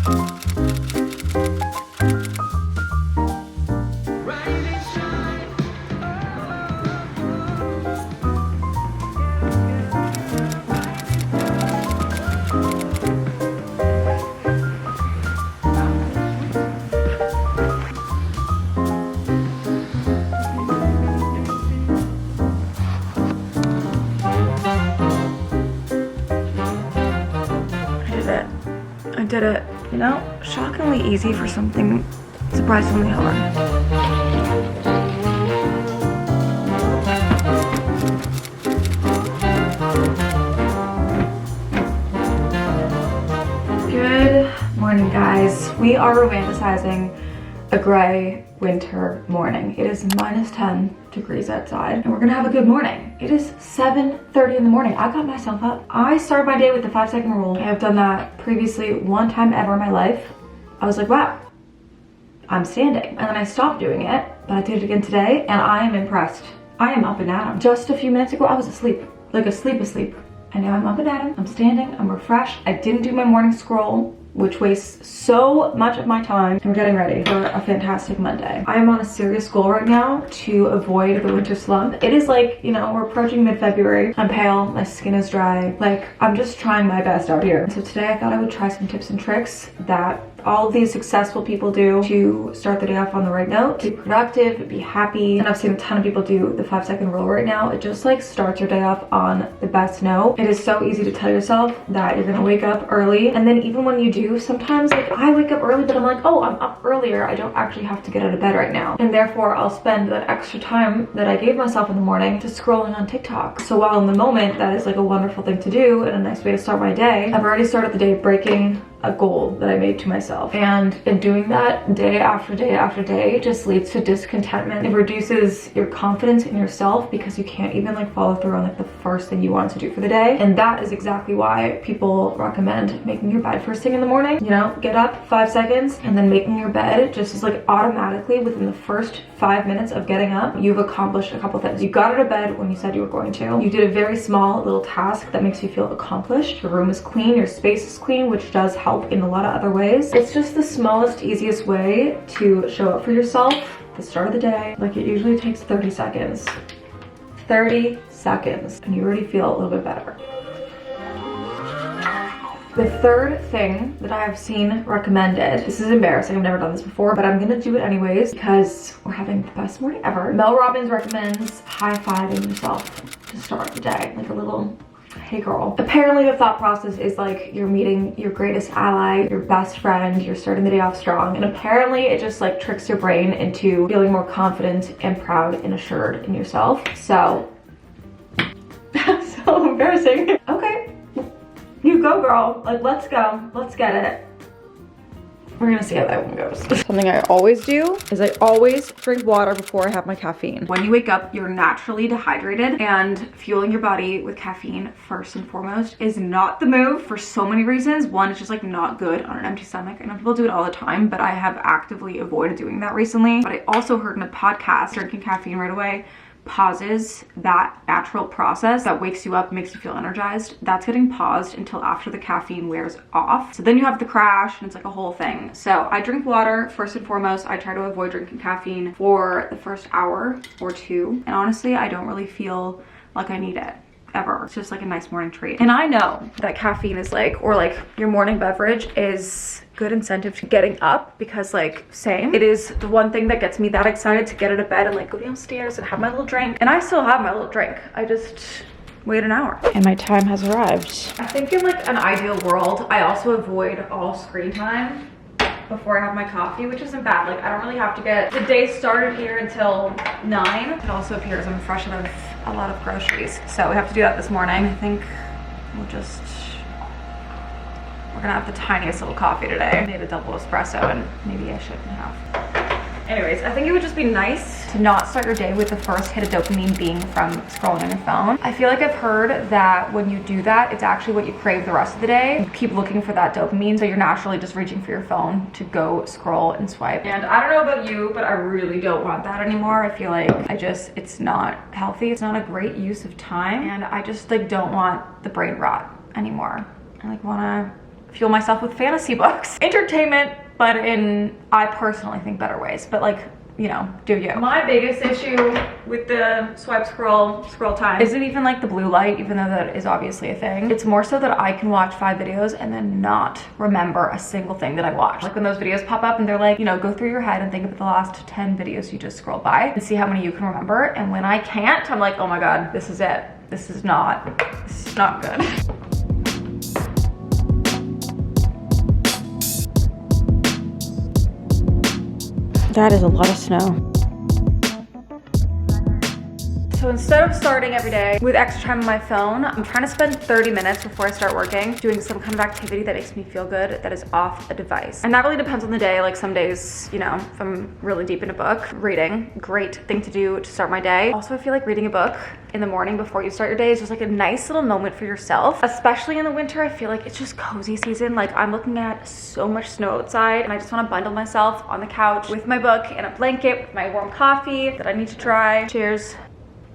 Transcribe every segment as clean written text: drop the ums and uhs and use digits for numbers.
I did it. You know, shockingly easy for something surprisingly hard. Good morning, guys. We are romanticizing a gray winter morning. It is -10 degrees outside and we're gonna have a good morning. It is 7:30 in the morning. I got myself up. I started my day with the 5-second rule. I have done that previously one time ever in my life. I was like, wow, I'm standing. And then I stopped doing it, but I did it again today and I am impressed. I am up and at 'em. Just a few minutes ago, I was asleep, like asleep. And now I'm up and at 'em. I'm standing, I'm refreshed. I didn't do my morning scroll, which wastes so much of my time. And we're getting ready for a fantastic Monday. I am on a serious goal right now to avoid the winter slump. It is like, you know, we're approaching mid-February. I'm pale, my skin is dry. Like, I'm just trying my best out here. So today I thought I would try some tips and tricks that all of these successful people do to start the day off on the right note, be productive, be happy. And I've seen a ton of people do the 5-second rule right now. It just like starts your day off on the best note. It is so easy to tell yourself that you're gonna wake up early. And then even when you do, sometimes like I wake up early, but I'm like, oh, I'm up earlier. I don't actually have to get out of bed right now. And therefore I'll spend that extra time that I gave myself in the morning just scrolling on TikTok. So while in the moment, that is like a wonderful thing to do and a nice way to start my day, I've already started the day breaking a goal that I made to myself. And in doing that day after day after day just leads to discontentment. It reduces your confidence in yourself because you can't even like follow through on like the first thing you want to do for the day. And that is exactly why people recommend making your bed first thing in the morning. You know, get up 5 seconds and then making your bed just is like automatically within the first 5 minutes of getting up, you've accomplished a couple things. You got out of bed when you said you were going to. You did a very small little task that makes you feel accomplished. Your room is clean, your space is clean, which does help in a lot of other ways. It's just the smallest, easiest way to show up for yourself at the start of the day. Like it usually takes 30 seconds. 30 seconds and you already feel a little bit better. The third thing that I have seen recommended, this is embarrassing, I've never done this before, but I'm gonna do it anyways because we're having the best morning ever. Mel Robbins recommends high-fiving yourself to start the day, like a little hey girl. Apparently the thought process is like you're meeting your greatest ally, your best friend, you're starting the day off strong, and apparently it just like tricks your brain into feeling more confident and proud and assured in yourself. So so embarrassing. Okay, you go girl, like let's go, let's get it. We're gonna see how that one goes. Something I always do is I always drink water before I have my caffeine. When you wake up, you're naturally dehydrated, and fueling your body with caffeine first and foremost is not the move for so many reasons. One, it's just like not good on an empty stomach. I know people do it all the time, but I have actively avoided doing that recently. But I also heard in a podcast, drinking caffeine right away pauses that natural process that wakes you up, makes you feel energized. That's getting paused until after the caffeine wears off. So then you have the crash and it's like a whole thing. So I drink water first and foremost. I try to avoid drinking caffeine for the first hour or two. And honestly, I don't really feel like I need it. Ever. It's just like a nice morning treat. And I know that caffeine is like, or like your morning beverage is good incentive to getting up because like same, it is the one thing that gets me that excited to get out of bed and like go downstairs and have my little drink. And I still have my little drink. I just wait an hour and my time has arrived. I think in like an ideal world, I also avoid all screen time before I have my coffee, which isn't bad. Like I don't really have to get the day started here until 9. It also appears I'm fresh out of a lot of groceries, so we have to do that this morning. I think we're gonna have the tiniest little coffee today. I made a double espresso and maybe I shouldn't have. Anyways, I think it would just be nice to not start your day with the first hit of dopamine being from scrolling on your phone. I feel like I've heard that when you do that, it's actually what you crave the rest of the day. You keep looking for that dopamine, so you're naturally just reaching for your phone to go scroll and swipe. And I don't know about you, but I really don't want that anymore. I feel like it's not healthy. It's not a great use of time. And I just like don't want the brain rot anymore. I like wanna fuel myself with fantasy books. Entertainment, but in, I personally think, better ways. But like, you know, do you. My biggest issue with the swipe scroll time isn't even like the blue light, even though that is obviously a thing. It's more so that I can watch 5 videos and then not remember a single thing that I watched. Like when those videos pop up and they're like, you know, go through your head and think of the last 10 videos you just scrolled by and see how many you can remember. And when I can't, I'm like, oh my God, this is it. This is not good. That is a lot of snow. So instead of starting every day with extra time on my phone, I'm trying to spend 30 minutes before I start working doing some kind of activity that makes me feel good, that is off a device. And that really depends on the day. Like some days, you know, if I'm really deep in a book, reading, great thing to do to start my day. Also, I feel like reading a book in the morning before you start your day is just like a nice little moment for yourself. Especially in the winter, I feel like it's just cozy season. Like I'm looking at so much snow outside and I just want to bundle myself on the couch with my book and a blanket with my warm coffee that I need to try. Cheers.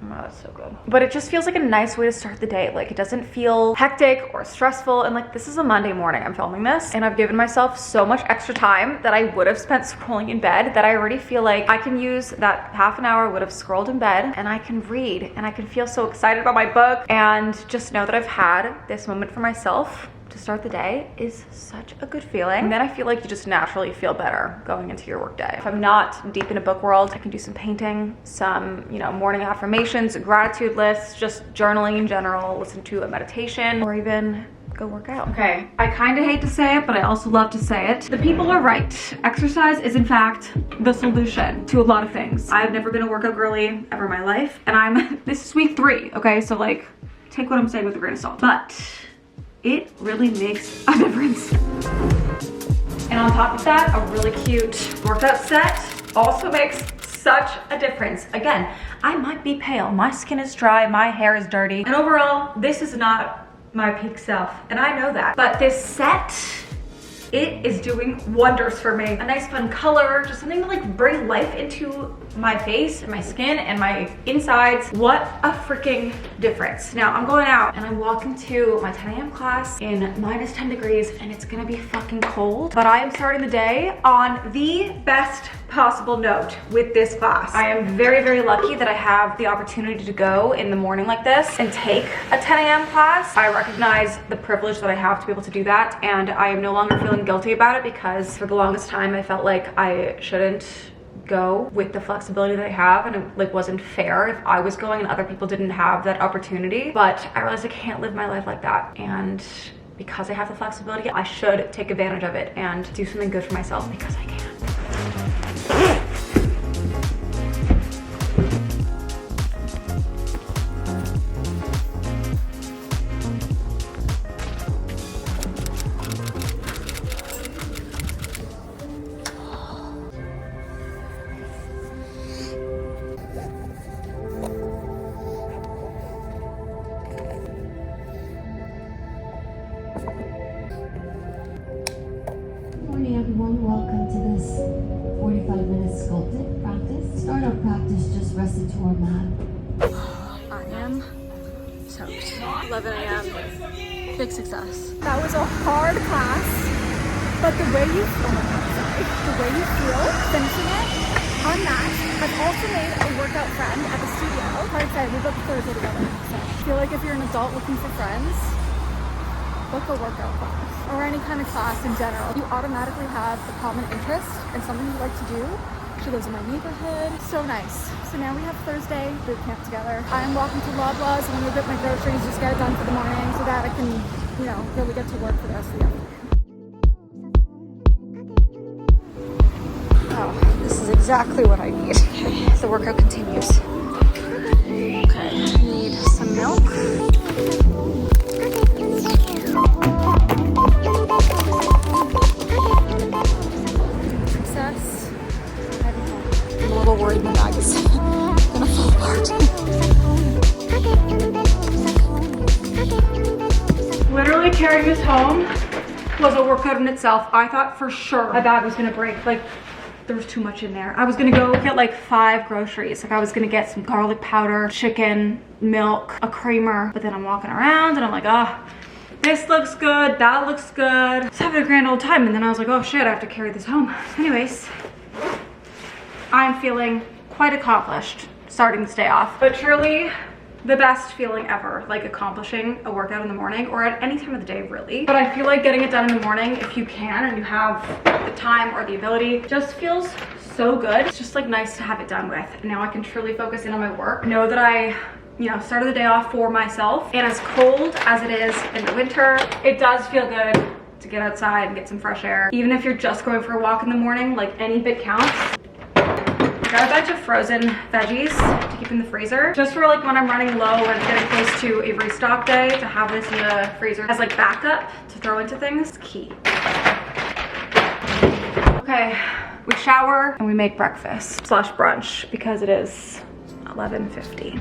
Oh, that's so good. But it just feels like a nice way to start the day. Like it doesn't feel hectic or stressful. And like this is a Monday morning I'm filming this and I've given myself so much extra time that I would have spent scrolling in bed that I already feel like I can use that half an hour I would have scrolled in bed and I can read and I can feel so excited about my book and just know that I've had this moment for myself to start the day is such a good feeling. And then I feel like you just naturally feel better going into your work day. If I'm not deep in a book world, I can do some painting, some, you know, morning affirmations, gratitude lists, just journaling in general, listen to a meditation, or even go work out. Okay, I kind of hate to say it, but I also love to say it. The people are right. Exercise is in fact the solution to a lot of things. I've never been a workout girly ever in my life, and this is week 3, okay? So like, take what I'm saying with a grain of salt. But it really makes a difference. And on top of that, a really cute workout set also makes such a difference. Again, I might be pale, my skin is dry, my hair is dirty, and overall, this is not my peak self, and I know that. But this set, it is doing wonders for me. A nice fun color, just something to like bring life into my face and my skin and my insides. What a freaking difference. Now I'm going out and I'm walking to my 10 a.m. class in -10 degrees and it's gonna be fucking cold. But I am starting the day on the best possible note with this class. I am very, very lucky that I have the opportunity to go in the morning like this and take a 10 a.m. class. I recognize the privilege that I have to be able to do that, and I am no longer feeling guilty about it because for the longest time I felt like I shouldn't go with the flexibility that I have, and it like wasn't fair if I was going and other people didn't have that opportunity. But I realized I can't live my life like that, and because I have the flexibility, I should take advantage of it and do something good for myself because I can. Everyone, welcome to this 45-minute sculpting practice. Start our practice just rested to our mat. I am soaked. 11 a.m. Big success. That was a hard class, but the way you feel finishing it, unmatched. I've also made a workout friend at the studio. Hard to say, we booked Thursday together. So I feel like if you're an adult looking for friends, book a workout class or any kind of class in general. You automatically have a common interest and something you like to do. She lives in my neighborhood. So nice. So now we have Thursday boot camp together. I'm walking to Loblaws and I'm gonna get my groceries, just get it done for the morning so that I can, you know, really get to work for the rest of the afternoon. Oh, this is exactly what I need. Okay, the workout continues. Okay, I need some milk. I'm a little worried my bag is gonna fall apart. Literally carrying this home was a workout in itself. I thought for sure my bag was gonna break. Like, there was too much in there. I was gonna go get like 5 groceries. Like I was gonna get some garlic powder, chicken, milk, a creamer, but then I'm walking around and I'm like, This looks good, that looks good. Just having a grand old time, and then I was like, oh shit, I have to carry this home. Anyways, I'm feeling quite accomplished starting this day off, but truly the best feeling ever, like accomplishing a workout in the morning or at any time of the day, really. But I feel like getting it done in the morning, if you can and you have the time or the ability, just feels so good. It's just like nice to have it done with. And now I can truly focus in on my work. Know that I, you know, started the day off for myself. And as cold as it is in the winter, it does feel good to get outside and get some fresh air. Even if you're just going for a walk in the morning, like any bit counts. Got a bunch of frozen veggies to keep in the freezer, just for like when I'm running low and getting close to a restock day, to have this in the freezer as like backup to throw into things. It's key. Okay, we shower and we make breakfast / brunch because it is 11:50.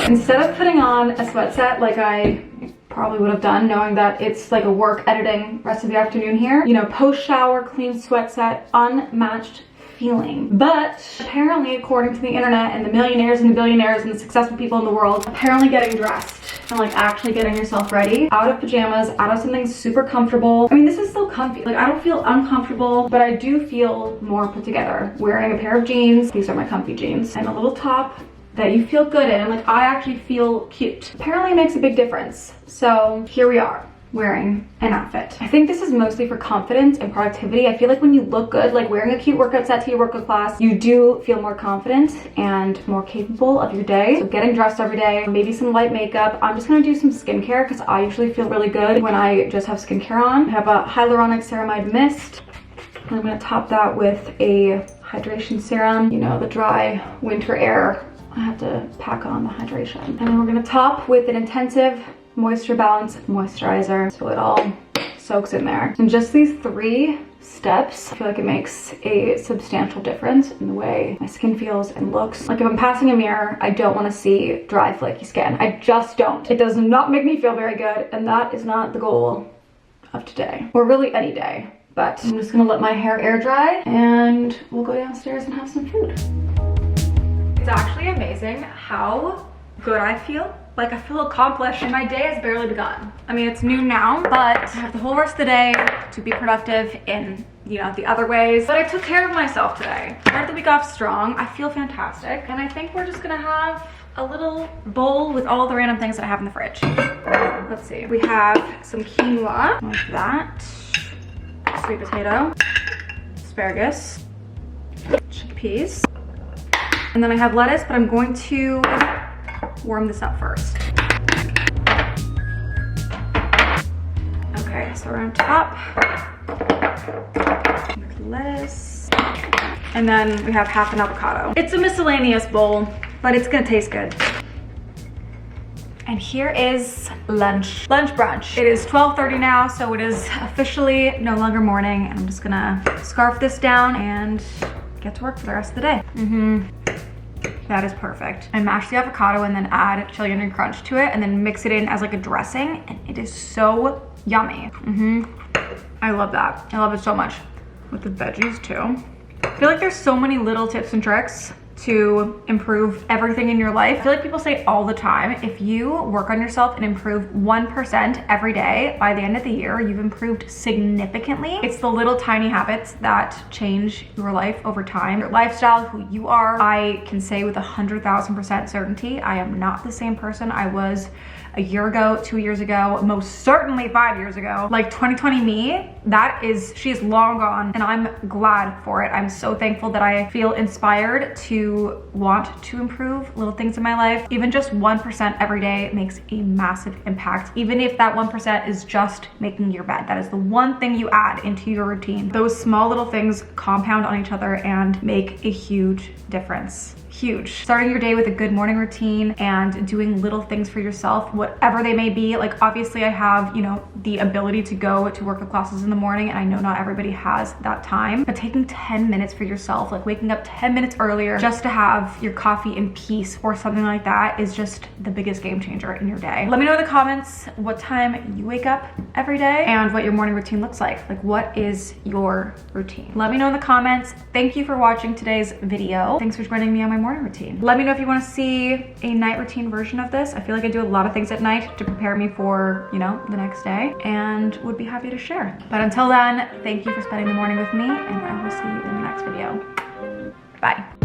Instead of putting on a sweat set like I probably would have done, knowing that it's like a work editing rest of the afternoon here, you know, post shower, clean sweat set, unmatched feeling. But apparently, according to the internet and the millionaires and the billionaires and the successful people in the world, apparently getting dressed and like actually getting yourself ready out of pajamas, out of something super comfortable. I mean, this is still comfy. Like, I don't feel uncomfortable, but I do feel more put together. Wearing a pair of jeans, these are my comfy jeans, and a little top that you feel good in. Like, I actually feel cute. Apparently it makes a big difference. So here we are, wearing an outfit. I think this is mostly for confidence and productivity. I feel like when you look good, like wearing a cute workout set to your workout class, you do feel more confident and more capable of your day. So getting dressed every day, maybe some light makeup. I'm just gonna do some skincare because I usually feel really good when I just have skincare on. I have a hyaluronic ceramide mist. I'm gonna top that with a hydration serum. You know, the dry winter air, I have to pack on the hydration. And then we're gonna top with an intensive moisture balance moisturizer so it all soaks in there. And just these 3 steps, I feel like it makes a substantial difference in the way my skin feels and looks. Like if I'm passing a mirror, I don't want to see dry, flaky skin. I just don't. It does not make me feel very good, and that is not the goal of today, or really any day. But I'm just gonna let my hair air dry and we'll go downstairs and have some food. It's actually amazing how good I feel. Like, I feel accomplished and my day has barely begun. I mean, it's noon now, but I have the whole rest of the day to be productive in, you know, the other ways. But I took care of myself today. Started the week off strong. I feel fantastic. And I think we're just gonna have a little bowl with all the random things that I have in the fridge. Let's see. We have some quinoa, like that. Sweet potato, asparagus, chickpeas. And then I have lettuce, but I'm going to warm this up first. Okay, so we're on top with lettuce. And then we have half an avocado. It's a miscellaneous bowl, but it's gonna taste good. And here is lunch brunch. It is 12:30 now, so it is officially no longer morning, and I'm just gonna scarf this down and get to work for the rest of the day. That is perfect. I mash the avocado and then add chili onion crunch to it and then mix it in as like a dressing, and it is so yummy. I love that. I love it so much. With the veggies too. I feel like there's so many little tips and tricks to improve everything in your life. I feel like people say all the time, if you work on yourself and improve 1% every day, by the end of the year, you've improved significantly. It's the little tiny habits that change your life over time. Your lifestyle, who you are. I can say with 100,000% certainty, I am not the same person I was a year ago, 2 years ago, most certainly 5 years ago. Like 2020 me, she is long gone, and I'm glad for it. I'm so thankful that I feel inspired to want to improve little things in my life. Even just 1% every day makes a massive impact. Even if that 1% is just making your bed, that is the one thing you add into your routine. Those small little things compound on each other and make a huge difference. Huge. Starting your day with a good morning routine and doing little things for yourself, whatever they may be. Like, obviously I have, you know, the ability to go to workout classes in the morning, and I know not everybody has that time, but taking 10 minutes for yourself, like waking up 10 minutes earlier just to have your coffee in peace or something like that, is just the biggest game changer in your day. Let me know in the comments what time you wake up every day and what your morning routine looks like. Like, what is your routine? Let me know in the comments. Thank you for watching today's video. Thanks for joining me on my morning routine. Let me know if you want to see a night routine version of this. I feel like I do a lot of things at night to prepare me for, you know, the next day, and would be happy to share. But until then, thank you for spending the morning with me, and I will see you in the next video. Bye.